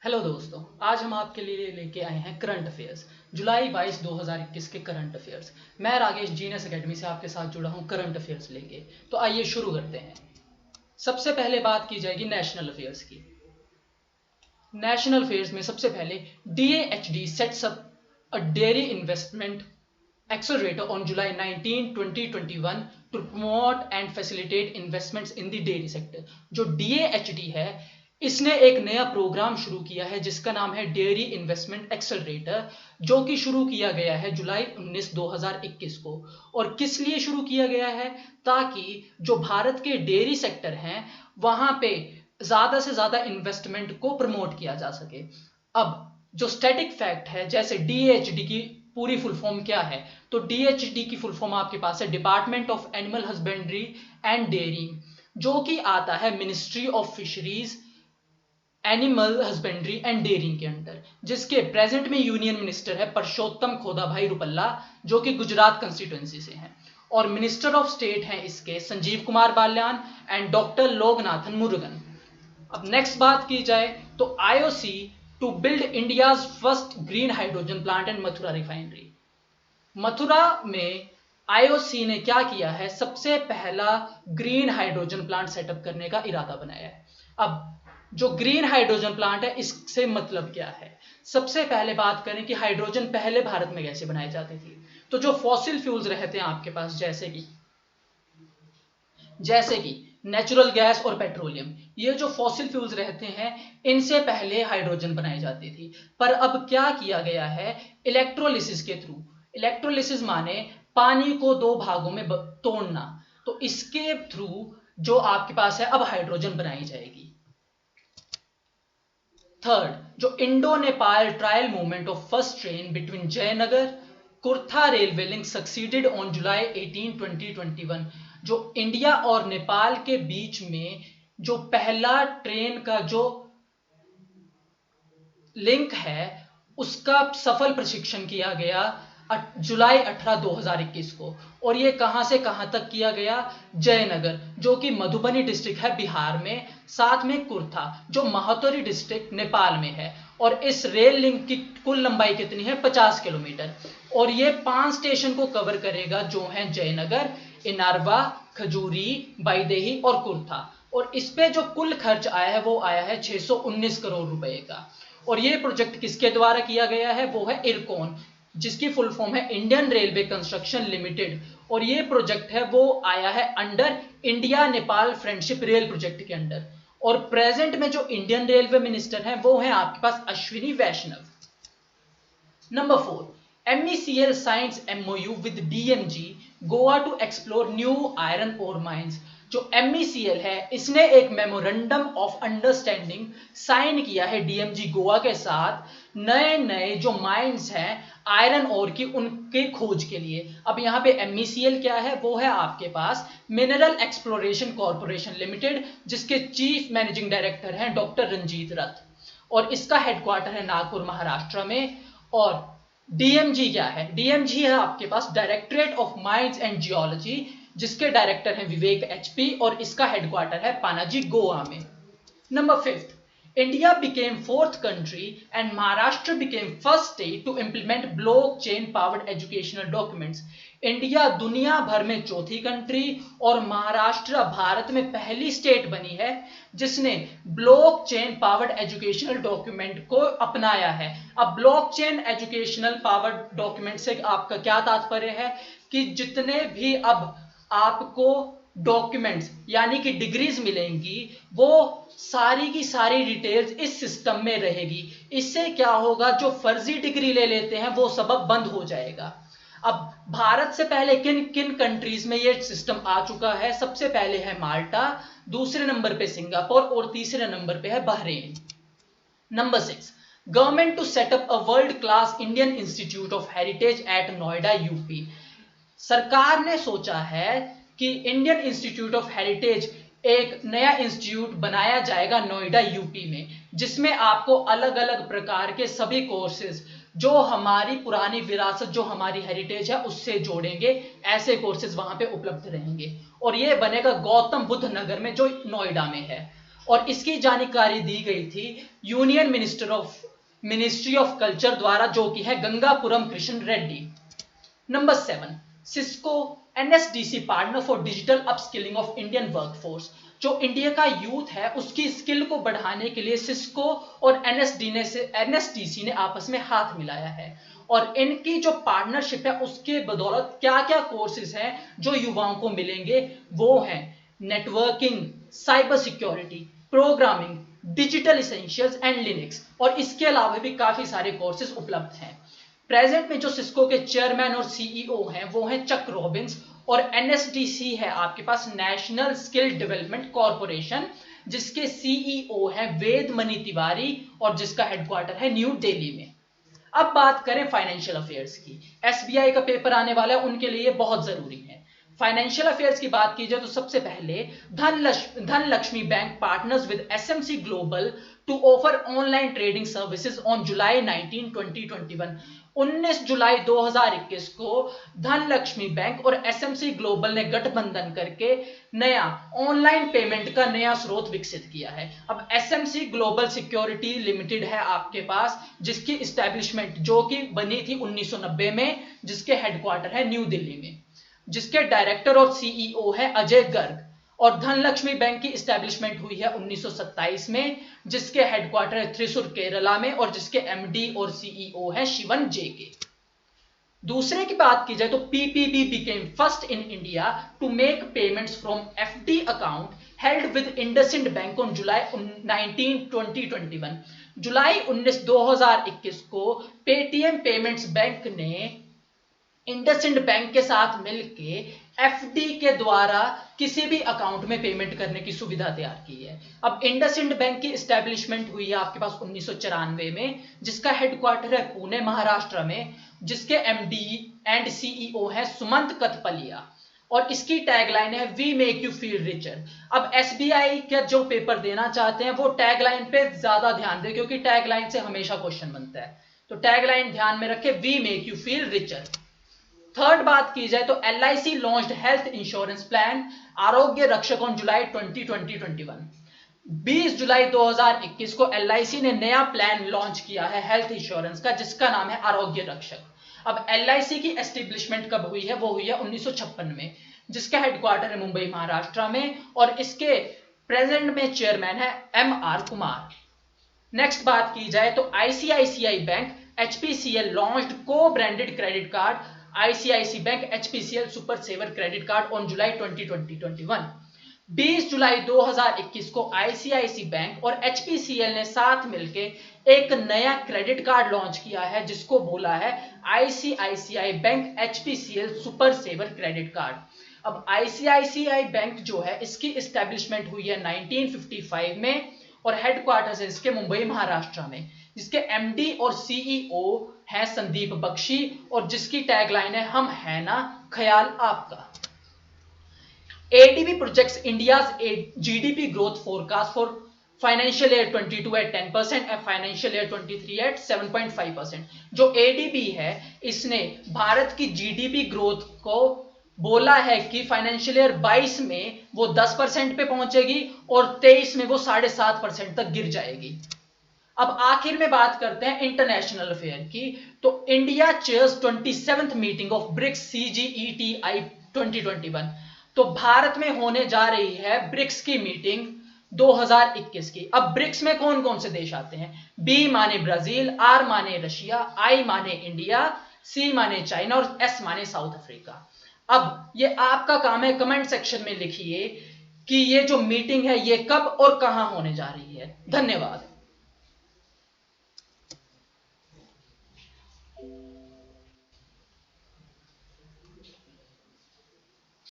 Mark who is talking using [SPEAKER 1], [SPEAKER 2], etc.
[SPEAKER 1] Hello दोस्तों, आज हम आपके लिए लेके आए हैं करंट अफेयर्स जुलाई 22 2021 के करंट अफेयर्स। मैं राकेश जीनियस एकेडमी से आपके साथ जुड़ा हूं करंट अफेयर्स लेके। तो आइए शुरू करते हैं। सबसे पहले बात की जाएगी नेशनल अफेयर्स की। नेशनल अफेयर्स में सबसे पहले DAHD sets up a dairy investment accelerator on July 19, 2021 to promote and facilitate investments in the dairy sector। जो DAHD है, इसने एक नया प्रोग्राम शुरू किया है जिसका नाम है डेयरी इन्वेस्टमेंट एक्सेलरेटर, जो कि शुरू किया गया है जुलाई 19 2021 को। और किस लिए शुरू किया गया है? ताकि जो भारत के डेयरी सेक्टर हैं वहां पे ज्यादा से ज्यादा इन्वेस्टमेंट को प्रमोट किया जा सके। अब जो स्टैटिक फैक्ट है, जैसे DAHD की पूरी फुल फॉर्म क्या है, तो DAHD की फुल फॉर्म आपके पास है department of animal husbandry and dairy, जो कि आता है ministry of fisheries, animal husbandry and dairying के अंडर, जिसके प्रेजेंट में यूनियन मिनिस्टर है परषोत्तम खोदाभाई रुपल्ला, जो कि गुजरात कंस्टिट्यूएंसी से हैं। और मिनिस्टर ऑफ स्टेट हैं इसके संजीव कुमार बाल्यान एंड डॉक्टर लोकनाथन मुरुगन। अब नेक्स्ट बात की जाए तो IOC to build India's first green hydrogen plant and Mathura refinery. Mathura में IOC ने क्या किया है? सबसे पहला ग्रीन हाइड्रोजन प्लांट सेटअप करने का इरादा बनाया है। अब जो ग्रीन हाइड्रोजन प्लांट है, इससे मतलब क्या है? सबसे पहले बात करें कि हाइड्रोजन पहले भारत में कैसे बनाई जाती थी। तो जो फॉसिल फ्यूल्स रहते हैं आपके पास, जैसे कि नेचुरल गैस और पेट्रोलियम, ये जो फॉसिल फ्यूल्स रहते हैं, इनसे पहले हाइड्रोजन बनाई जाती थी। पर अब क्या किया गया है? इलेक्ट्रोलिसिस के थ्रू। इलेक्ट्रोलिसिस माने पानी को दो भागों में तोड़ना। तो इसके थ्रू जो आपके पास है अब हाइड्रोजन बनाई जाएगी। थर्ड, जो Indo Nepal trial movement of first train between Jaynagar Kurtha railway link succeeded on July 18, 2021। जो इंडिया और नेपाल के बीच में जो पहला ट्रेन का जो लिंक है, उसका सफल प्रशिक्षण किया गया जुलाई 18, 2021 को। और ये कहां से कहां तक किया गया? जयनगर, जो कि मधुबनी डिस्ट्रिक्ट है बिहार में, साथ में कुर्था जो महोत्तरी डिस्ट्रिक्ट नेपाल में है। और इस रेल लिंक की कुल लंबाई कितनी है? 50 किलोमीटर। और ये 5 स्टेशन को कवर करेगा, जो हैं जयनगर, इनारवा, खजूरी, बाईदेही और कुर्था। और इस पे जो कुल खर्च आया है वो आया है 619 करोड़ रुपए का। और ये प्रोजेक्ट किसके द्वारा किया गया है? वो है इरकॉन, जिसकी फुल फॉर्म है इंडियन रेलवे कंस्ट्रक्शन लिमिटेड। और ये प्रोजेक्ट है वो आया है under India Nepal friendship rail project के अंडर। और प्रेजेंट में जो इंडियन रेलवे मिनिस्टर हैं वो हैं आपके पास Ashwini Vaishnaw. Number 4, MECL signs MOU with DMG Goa to explore new iron ore mines. जो MECL है, इसने एक मेमोरेंडम ऑफ अंडरस्टैंडिंग साइन किया है DMG गोवा के साथ नए नए जो माइंस हैं आयरन ओर की, उनके खोज के लिए। अब यहाँ पे MECL क्या है? वो है आपके पास मिनरल एक्सप्लोरेशन कॉर्पोरेशन लिमिटेड, जिसके चीफ मैनेजिंग डायरेक्टर हैं डॉक्टर रंजीत रथ। और इसका हेडक्वार्टर है नागपुर महाराष्ट्र में। और DMG क्या है? DMG है आपके पास directorate of mines and geology, जिसके डायरेक्टर हैं विवेक HP, और इसका हेडक्वार्टर है पानाजी गोवा में। Number 5, India became 4th country and Maharashtra became first state to implement blockchain powered educational documents। India दुनिया भर में चौथी कंट्री और महाराष्ट्र भारत में पहली स्टेट बनी है जिसने ब्लॉकचेन पावर्ड एजुकेशनल डॉक्यूमेंट को अपनाया है। अब ब्लॉकचेन एजुकेशनल पावर्ड डॉक्यूमेंट से आपका क्या तात्पर्य है? कि जितने भी अब आपको डॉक्यूमेंट्स यानी कि डिग्रीज मिलेंगी, वो सारी की सारी डिटेल्स इस सिस्टम में रहेगी। इससे क्या होगा? जो फर्जी डिग्री ले लेते हैं वो सबब बंद हो जाएगा। अब भारत से पहले किन किन कंट्रीज में ये सिस्टम आ चुका है? सबसे पहले है माल्टा, दूसरे नंबर पे सिंगापुर और तीसरे नंबर पे है Bahrain. Number 6, government to set up a world class Indian institute of heritage at Noida UP। सरकार ने सोचा है कि इंडियन इंस्टीट्यूट ऑफ हेरिटेज एक नया इंस्टीट्यूट बनाया जाएगा नोएडा UP में, जिसमें आपको अलग अलग प्रकार के सभी कोर्सेज जो हमारी पुरानी विरासत, जो हमारी हेरिटेज है, उससे जोड़ेंगे। ऐसे कोर्सेज वहां पे उपलब्ध रहेंगे। और ये बनेगा गौतम बुद्ध नगर में, जो नोएडा में है। और इसकी जानकारी दी गई थी यूनियन मिनिस्ट्री ऑफ कल्चर द्वारा, जो कि है Gangapuram Krishna Reddy. Number 7, Cisco NSDC partner for digital upskilling of Indian workforce. जो इंडिया का यूथ है उसकी स्किल को बढ़ाने के लिए सिस्को और एनएसडीसी ने आपस में हाथ मिलाया है, और इनकी जो पार्टनरशिप है उसके बदौलत क्या क्या कोर्सेज हैं जो युवाओं को मिलेंगे, वो हैं networking, cyber security, programming, digital essentials and Linux, और इसके अलावा भी काफी सारे कोर्सेज उपलब्ध हैं। प्रेजेंट में जो सिस्को के चेयरमैन और सीईओ हैं वो हैं चक रॉबिन्स, और एनएसडीसी है आपके पास नेशनल स्किल डेवलपमेंट कॉरपोरेशन, जिसके सीईओ हैं वेदमणि तिवारी और जिसका हेडक्वार्टर है न्यू दिल्ली में। अब बात करें फाइनेंशियल अफेयर्स की। एसबीआई का पेपर आने वाला है, उनके लिए बहुत जरूरी है। फाइनेंशियल अफेयर्स की बात की जाए तो सबसे पहले Dhanlaxmi bank partners with SMC global to offer online trading services on July 19, 2021। 19 जुलाई 2021 को धनलक्ष्मी बैंक और एसएमसी ग्लोबल ने गठबंधन करके नया ऑनलाइन पेमेंट का नया स्रोत विकसित किया है। अब एसएमसी ग्लोबल सिक्योरिटी लिमिटेड है आपके पास, जिसकी इस्टेब्लिशमेंट जो कि बनी थी 1990 में, जिसके हेडक्वार्टर है न्यू दिल्ली में, जिसके डायरेक्टर और सीईओ है अजय गर्ग, और धनलक्ष्मी बैंक की इस्टेब्लिशमेंट हुई है 1927 में, जिसके हेडक्वार्टर है त्रिशूर केरला में, और जिसके एमडी और सीईओ है शिवन जेके। दूसरे की बात की जाए तो PPB became first in India to make payments from FD account held with IndusInd bank on July 19, 2021। जुलाई 19, 2021 को पेटीएम पेमेंट्स बैंक ने इंडसइंड बैंक के साथ मिलके एफडी के द्वारा किसी भी अकाउंट में पेमेंट करने की सुविधा तैयार की है। अब इंडसइंड बैंक की एस्टेब्लिशमेंट हुई है आपके पास 1994 में, जिसका हेडक्वार्टर है पुणे महाराष्ट्र में, जिसके एमडी एंड सीईओ है सुमंत कथपलिया, और इसकी टैगलाइन है we make you feel richer. अब एसबीआई का जो पेपर देना चाहते हैं वो टैगलाइन पे ज्यादा ध्यान दें, क्योंकि टैगलाइन से हमेशा क्वेश्चन बनता है, तो टैगलाइन ध्यान में रखें, we make you feel richer. Third बात की जाए तो LIC launched health insurance plan Arogya Rakshak on July 2021। 20 जुलाई 2021 को LIC ने नया प्लान लॉन्च किया है हेल्थ इंश्योरेंस का, जिसका नाम है आरोग्य रक्षक। अब LIC की एस्टेब्लिशमेंट कब हुई है, वो हुई है 1956 में, जिसका हेडक्वार्टर है मुंबई महाराष्ट्र में, और इसके प्रेजेंट में चेयरमैन है MR कुमार। नेक्स्ट बात की जाए तो ICICI bank HPCL launched co-branded credit card ICICI bank HPCL super saver credit card on July 2021। 20 जुलाई 2021 को ICICI बैंक और HPCL ने साथ मिलके एक नया क्रेडिट कार्ड लॉन्च किया है, जिसको बोला है ICICI bank HPCL super saver credit card. अब ICICI बैंक जो है इसकी एस्टेब्लिशमेंट हुई है 1955 में, और हेडक्वार्टर्स है इसके मुंबई महाराष्ट्र में, जिसके एमडी और सीईओ है संदीप बख्शी, और जिसकी टैगलाइन है हम है ना ख्याल आपका। ADB projects India's GDP growth forecast for financial year 22 at 10% and financial year 23 at 7.5%। जो ADB है इसने भारत की जीडीपी ग्रोथ को बोला है कि फाइनेंशियल ईयर 22 में वो 10% पे पहुंचेगी और 23 में वो 7.5% तक गिर जाएगी। अब आखिर में बात करते हैं इंटरनेशनल अफेयर की, तो India chairs 27th meeting of BRICS CGETI 2021। तो भारत में होने जा रही है ब्रिक्स की मीटिंग 2021 की। अब ब्रिक्स में कौन कौन से देश आते हैं? B माने ब्राजील, R माने रशिया, I माने इंडिया, C माने चाइना और S माने साउथ अफ्रीका। अब ये आपका काम है, कमेंट सेक्शन में लिखिए कि ये जो मीटिंग है ये कब और कहां होने जा रही है। धन्यवाद।